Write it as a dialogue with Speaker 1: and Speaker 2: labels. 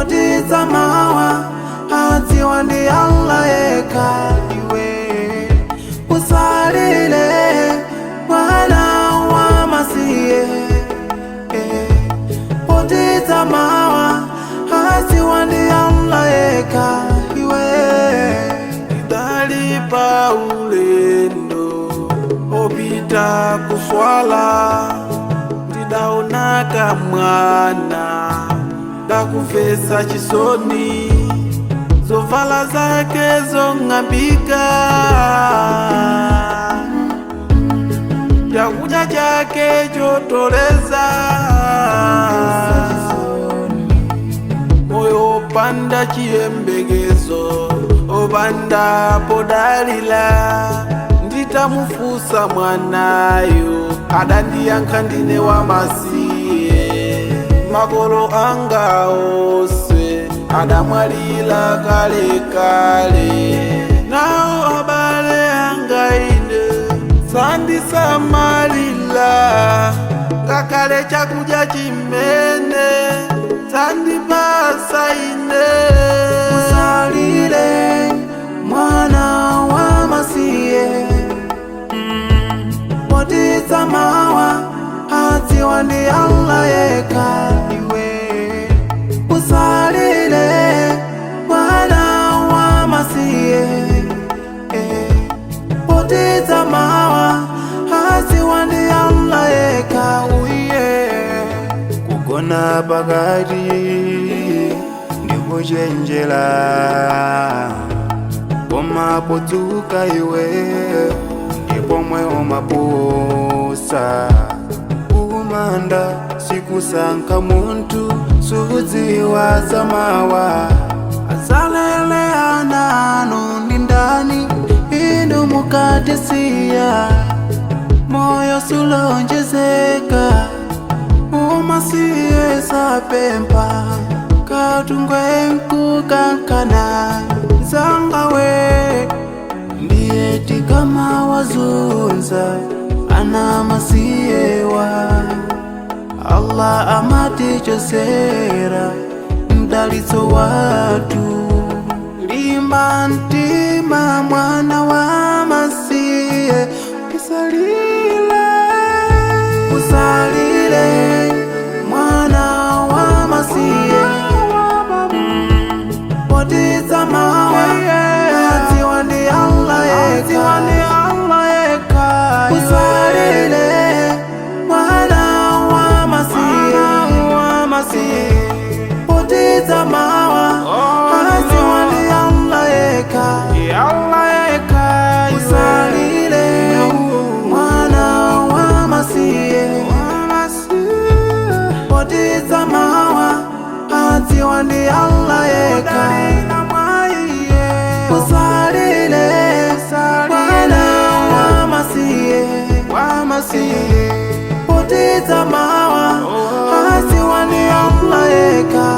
Speaker 1: potiza mawa adziwa ndi Allah yekha. Iwe usalile mwana wa masiye, potiza mawa adziwa ndi Allah yekha. Iwe idalipa ulendo opita kuswala, ndidaonaka mwana dakufesa chisoni, zovala zake zong'ambika, chakudya chake chotoleza, moyo opanda chiyembekezo, opanda podalila. Nditamufusa mwanayo adandiyankha ndine wamasiye, makolo anga ose adamwalira kale kale. Nawo abale anga ine sandisamalira, ngakale chakudya chimene sandipasa ine. Usalile mwana wa masiye, potiza mawa adziwa ndi Allah yekha. Iwe usalile mwana wa masiye, potiza mawa adziwa ndi Allah yekha. Uye kugona pakati ndikuchenjera, koma podzuka iwe ndipomwe umapusa. Kumanda sikusankha munthu sudziwa zamawa, azalele ana anu ndi ndani inu mukatisiya. Moyo sulonjezeka umasiye sapempha, katungwe nkukankana zangawe. Ndiye tikama wazunza ana masiyewa, Allah amatichosera mdalitso watu. Limba mtima mwana wa masiye, usalile, usalile mwana wa masiye, potiza mawa adziwa ndi Allah yekha. Usalile mwana wa masiye, potiza mawa adziwa ndi Allah yekha. Usalile mwana wa masiye, potiza mawa adziwa ndi Allah yekha. Usalile mwana wa masiye, potiza mawa adziwa ndi Allah yekha.